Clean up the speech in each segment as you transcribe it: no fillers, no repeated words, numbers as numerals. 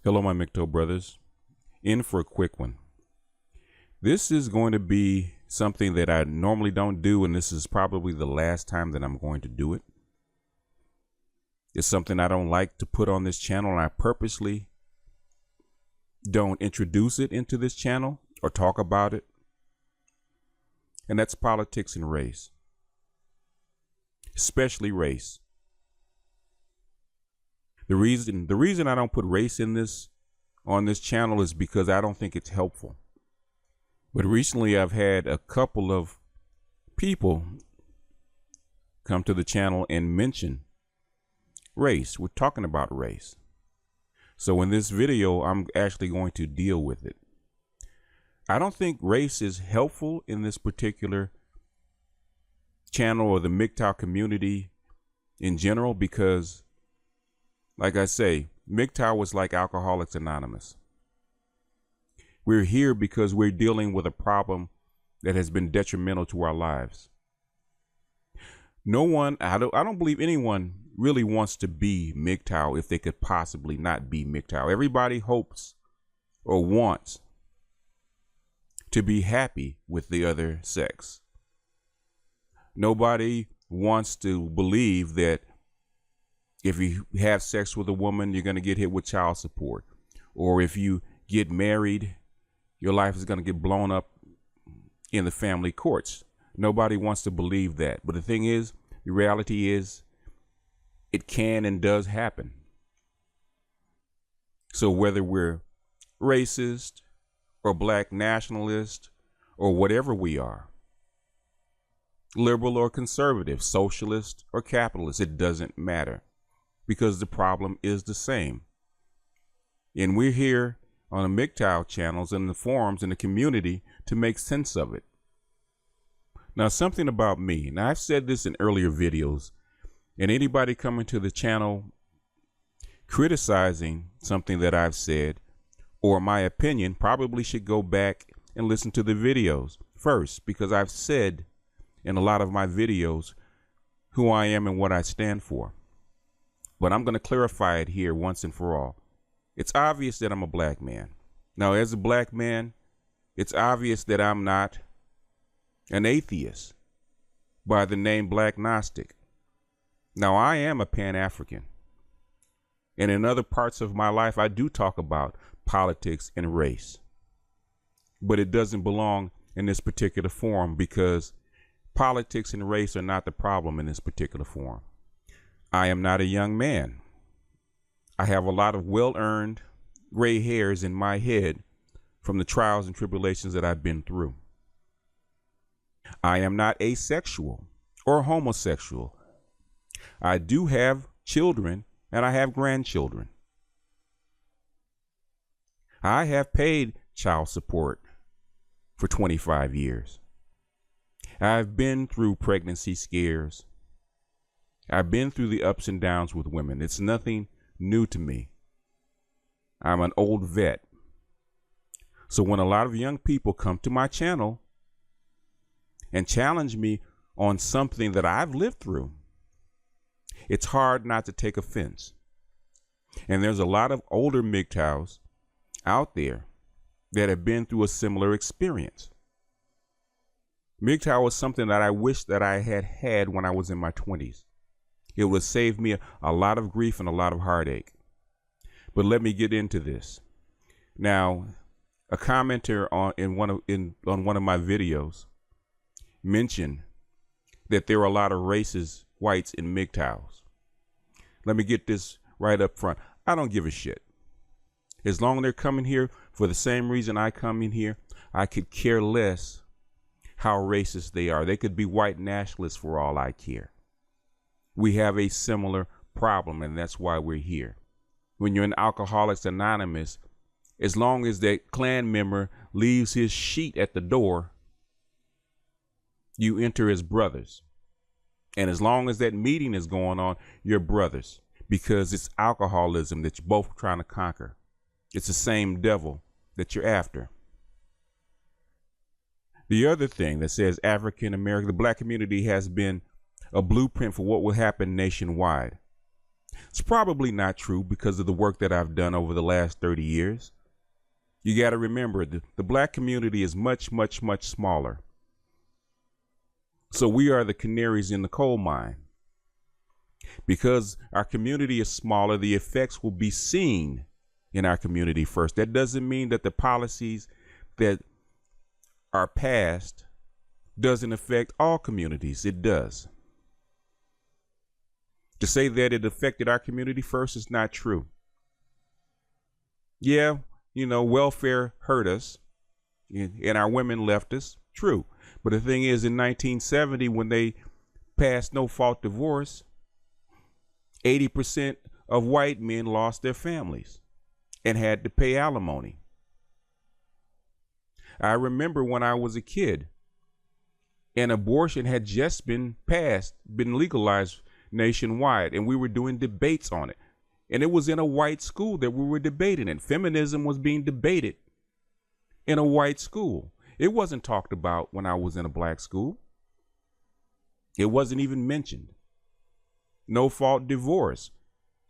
Hello, my MGTOW brothers. In for a quick one. This is going to be something that I normally don't do, and this is probably the last time that I'm going to do it. It's something I don't like to put on this channel, and I purposely don't introduce it into this channel or talk about it. And that's politics and race, especially race. The reason I don't put race in this on this channel is because I don't think it's helpful. But recently I've had a couple of people come to the channel and mention race. We're talking about race. So in this video, I'm actually going to deal with it. I don't think race is helpful in this particular channel or the MGTOW community in general because, like I say, MGTOW was like Alcoholics Anonymous. We're here because we're dealing with a problem that has been detrimental to our lives. No one, I don't believe anyone really wants to be MGTOW if they could possibly not be MGTOW. Everybody hopes or wants to be happy with the other sex. Nobody wants to believe that if you have sex with a woman, you're going to get hit with child support. Or if you get married, your life is going to get blown up in the family courts. Nobody wants to believe that. But the thing is, the reality is, it can and does happen. So whether we're racist or black nationalist or whatever we are, liberal or conservative, socialist or capitalist, it doesn't matter because the problem is the same. And we're here on the MGTOW channels and the forums in the community to make sense of it. Now, something about me, and I've said this in earlier videos, and anybody coming to the channel criticizing something that I've said or my opinion probably should go back and listen to the videos first, because I've said in a lot of my videos who I am and what I stand for. But I'm going to clarify it here once and for all. It's obvious that I'm a black man. Now, as a black man, it's obvious that I'm not an atheist by the name Black Gnostic. Now, I am a Pan-African. And in other parts of my life, I do talk about politics and race. But it doesn't belong in this particular forum because politics and race are not the problem in this particular forum. I am not a young man. I have a lot of well-earned gray hairs in my head from the trials and tribulations that I've been through. I am not asexual or homosexual. I do have children and I have grandchildren. I have paid child support for 25 years. I've been through pregnancy scares. I've been through the ups and downs with women. It's nothing new to me. I'm an old vet. So when a lot of young people come to my channel and challenge me on something that I've lived through, it's hard not to take offense. And there's a lot of older MGTOWs out there that have been through a similar experience. MGTOW was something that I wish that I had had when I was in my 20s. It would save me a lot of grief and a lot of heartache. But let me get into this. Now, a commenter on one of my videos mentioned that there are a lot of racist whites in MGTOWs. Let me get this right up front. I don't give a shit. As long as they're coming here for the same reason I come in here, I could care less how racist they are. They could be white nationalists for all I care. We have a similar problem, and that's why we're here. When you're in Alcoholics Anonymous, as long as that Klan member leaves his sheet at the door, you enter as brothers. And as long as that meeting is going on, you're brothers, because it's alcoholism that you're both trying to conquer. It's the same devil that you're after. The other thing that says African American, the black community has been a blueprint for what will happen nationwide. It's probably not true because of the work that I've done over the last 30 years. You got to remember, the black community is much, much, much smaller. So we are the canaries in the coal mine. Because our community is smaller, the effects will be seen in our community first. That doesn't mean that the policies that are passed doesn't affect all communities. It does. To say that it affected our community first is not true. Yeah, welfare hurt us and our women left us. True. But the thing is, in 1970, when they passed no-fault divorce, 80% of white men lost their families and had to pay alimony. I remember when I was a kid and abortion had just been legalized nationwide, and we were doing debates on it. And it was in a white school that we were debating it. Feminism was being debated in a white school. It wasn't talked about when I was in a black school. It wasn't even mentioned. No-fault divorce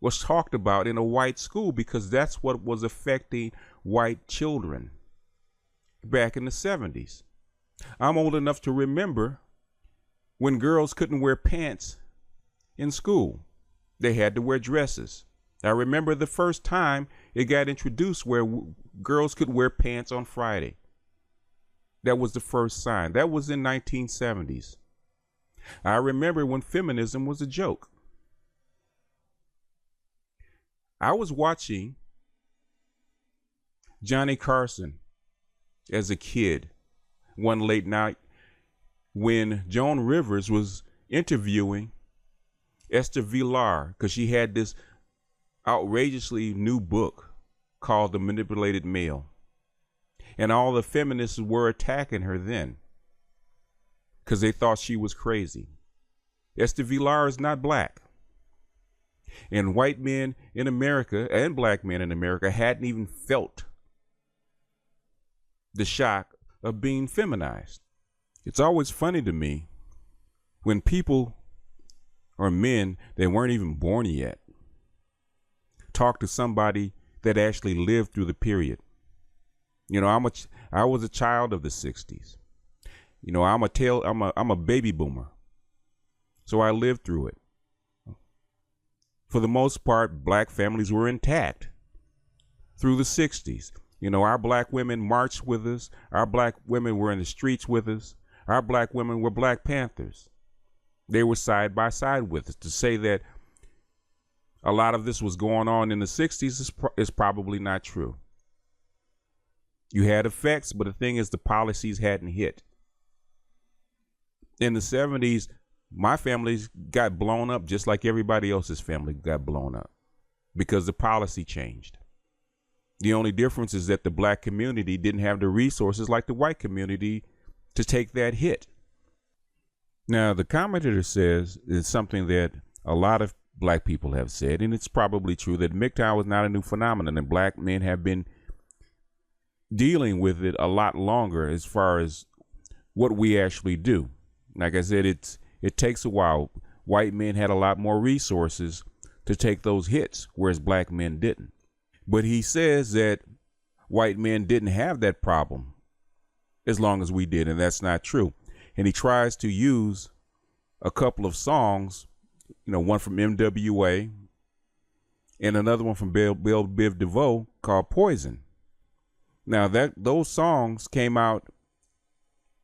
was talked about in a white school because that's what was affecting white children back in the 70s. I'm old enough to remember when girls couldn't wear pants in school. They had to wear dresses. I remember the first time it got introduced where girls could wear pants on Friday. That was the first sign. That was in 1970s. I remember when feminism was a joke. I was watching Johnny Carson as a kid one late night when Joan Rivers was interviewing Esther Villar because she had this outrageously new book called The Manipulated Male. And all the feminists were attacking her then because they thought she was crazy. Esther Villar is not black. And white men in America and black men in America hadn't even felt the shock of being feminized. It's always funny to me when people or men that weren't even born yet talk to somebody that actually lived through the period. I was a child of the 60s. I'm a baby boomer. So I lived through it. For the most part, black families were intact through the 60s. Our black women marched with us. Our black women were in the streets with us. Our black women were Black Panthers. They were side by side with us. To say that a lot of this was going on in the 60s is probably not true. You had effects, but the thing is the policies hadn't hit. In the 70s, my families got blown up just like everybody else's family got blown up because the policy changed. The only difference is that the black community didn't have the resources like the white community to take that hit. Now, the commentator says it's something that a lot of black people have said, and it's probably true, that MGTOW is not a new phenomenon, and black men have been dealing with it a lot longer as far as what we actually do. Like I said, it takes a while. White men had a lot more resources to take those hits, whereas black men didn't. But he says that white men didn't have that problem as long as we did, and that's not true. And he tries to use a couple of songs, one from MWA and another one from Belle Biv DeVoe called Poison. Now those songs came out,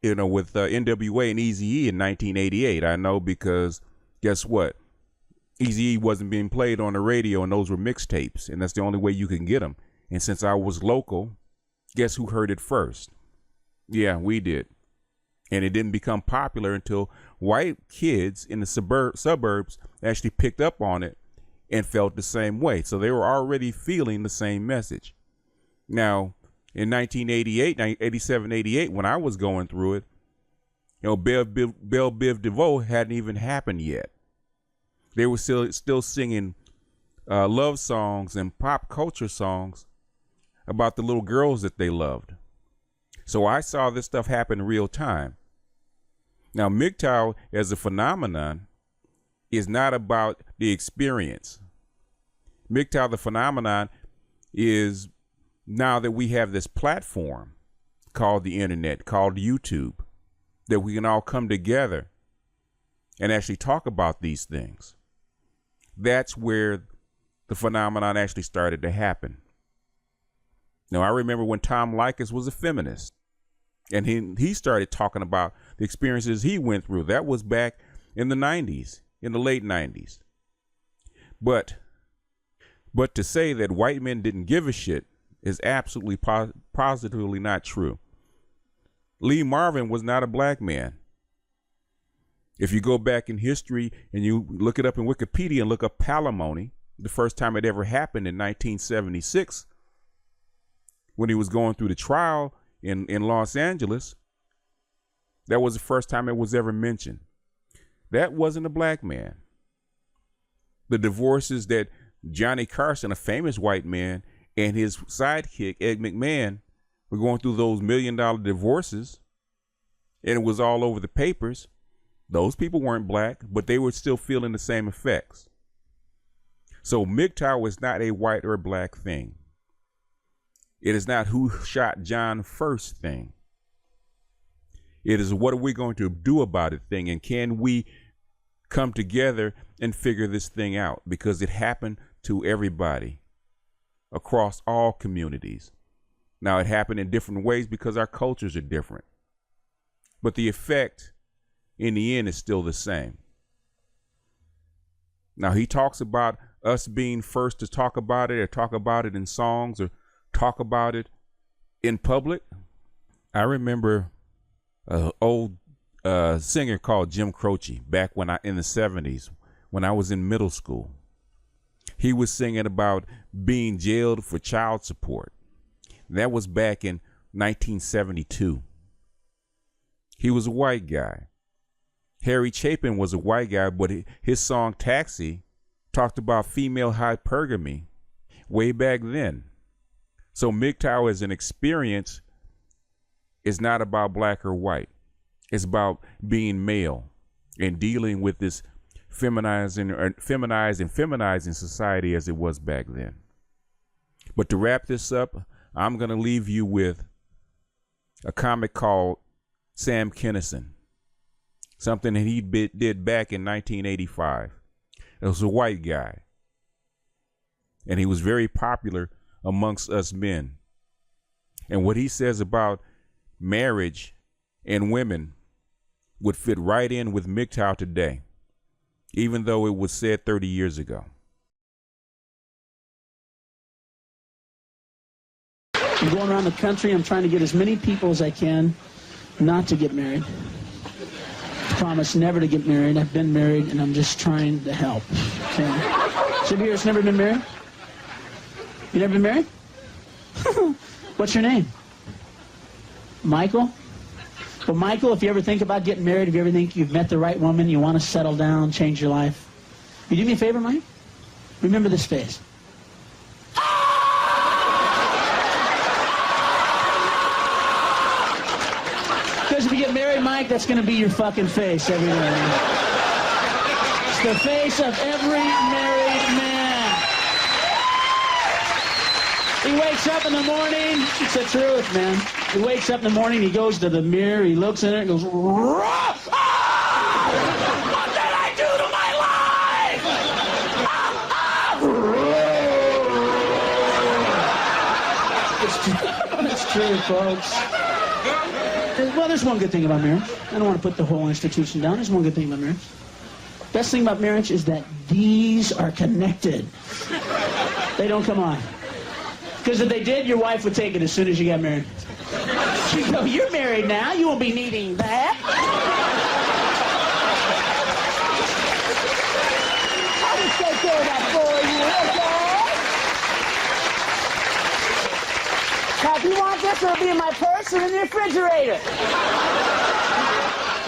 with NWA and Eazy-E in 1988. I know because guess what? Eazy-E wasn't being played on the radio, and those were mixtapes, and that's the only way you can get them. And since I was local, guess who heard it first? Yeah, we did. And it didn't become popular until white kids in the suburbs actually picked up on it and felt the same way. So they were already feeling the same message. Now, in 1988, 87, 88, when I was going through it, Belle Biv DeVoe hadn't even happened yet. They were still singing love songs and pop culture songs about the little girls that they loved. So I saw this stuff happen in real time. Now, MGTOW as a phenomenon is not about the experience. MGTOW, the phenomenon, is now that we have this platform called the internet, called YouTube, that we can all come together and actually talk about these things. That's where the phenomenon actually started to happen. Now, I remember when Tom Likas was a feminist, and he started talking about the experiences he went through. That was back in the 90s, in the late 90s. But to say that white men didn't give a shit is absolutely positively not true. Lee Marvin was not a black man. If you go back in history and you look it up in Wikipedia and look up palimony, the first time it ever happened in 1976, when he was going through the trial in Los Angeles, that was the first time it was ever mentioned. That wasn't a black man. The divorces that Johnny Carson, a famous white man, and his sidekick, Ed McMahon, were going through those $1 million divorces, and it was all over the papers. Those people weren't black, but they were still feeling the same effects. So MGTOW is not a white or black thing. It is not who shot John first thing. It is what are we going to do about it thing, and can we come together and figure this thing out, because it happened to everybody across all communities. Now, it happened in different ways because our cultures are different, but the effect in the end is still the same. Now, he talks about us being first to talk about it, or talk about it in songs, or talk about it in public. I remember an old singer called Jim Croce back in the 70s, when I was in middle school. He was singing about being jailed for child support. That was back in 1972. He was a white guy. Harry Chapin was a white guy, but his song Taxi talked about female hypergamy way back then. So MGTOW as an experience is not about black or white. It's about being male and dealing with this feminized and feminizing society as it was back then. But to wrap this up, I'm going to leave you with a comic called Sam Kinison, something that he did back in 1985. It was a white guy, and he was very popular amongst us men. And what he says about marriage and women would fit right in with MGTOW today, even though it was said 30 years ago. I'm going around the country. I'm trying to get as many people as I can not to get married. I promise never to get married. I've been married, and I'm just trying to help. Okay? So here's never been married? You never been married? What's your name? Michael? Well, Michael, if you ever think about getting married, if you ever think you've met the right woman, you want to settle down, change your life, you do me a favor, Mike? Remember this face. Because if you get married, Mike, that's going to be your fucking face every day. It's the face of every married man. He wakes up in the morning. It's the truth, man. He wakes up in the morning, he goes to the mirror, he looks in it and goes, "Ah! What did I do to my life? It's true, folks. Well, there's one good thing about marriage. I don't want to put the whole institution down. There's one good thing about marriage. Best thing about marriage is that these are connected. They don't come on. Because if they did, your wife would take it as soon as you got married. You go, you're married now, you won't be needing that. I'll just take care of that for you, okay? Now, if you want this, it'll be in my purse or in the refrigerator.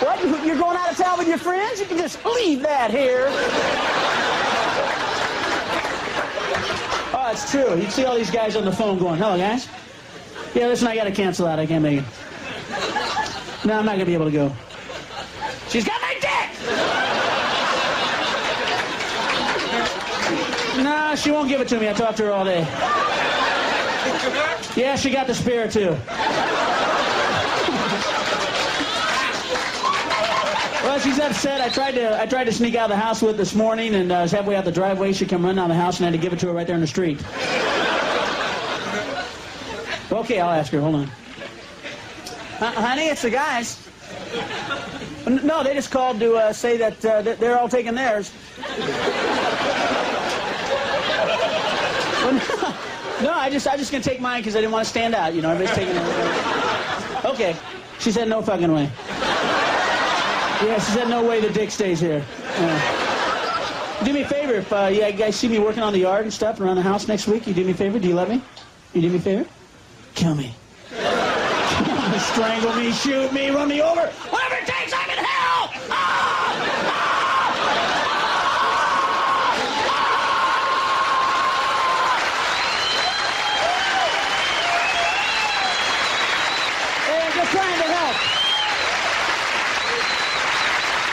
What, you're going out of town with your friends? You can just leave that here. Oh, it's true. You see all these guys on the phone going, hello, guys. Yeah, listen, I got to cancel out. I can't make it. No, I'm not going to be able to go. She's got my dick! No, No, she won't give it to me. I talked to her all day. Yeah, she got the spare, too. Well, she's upset. I tried to sneak out of the house with this morning, and I was halfway out the driveway. She come running out of the house, and I had to give it to her right there in the street. Okay, I'll ask her. Hold on. Honey, it's the guys. No, they just called to say that they're all taking theirs. No, I just gonna take mine because I didn't want to stand out. You know, everybody's taking it. Okay. She said no fucking way. Yeah, she said no way the dick stays here. Do me a favor, if you guys see me working on the yard and stuff around the house next week, you do me a favor? Do you love me? You do me a favor? Kill me. Strangle me, shoot me, run me over. Whatever it takes, I'm in hell! Hey, I'm just trying to help.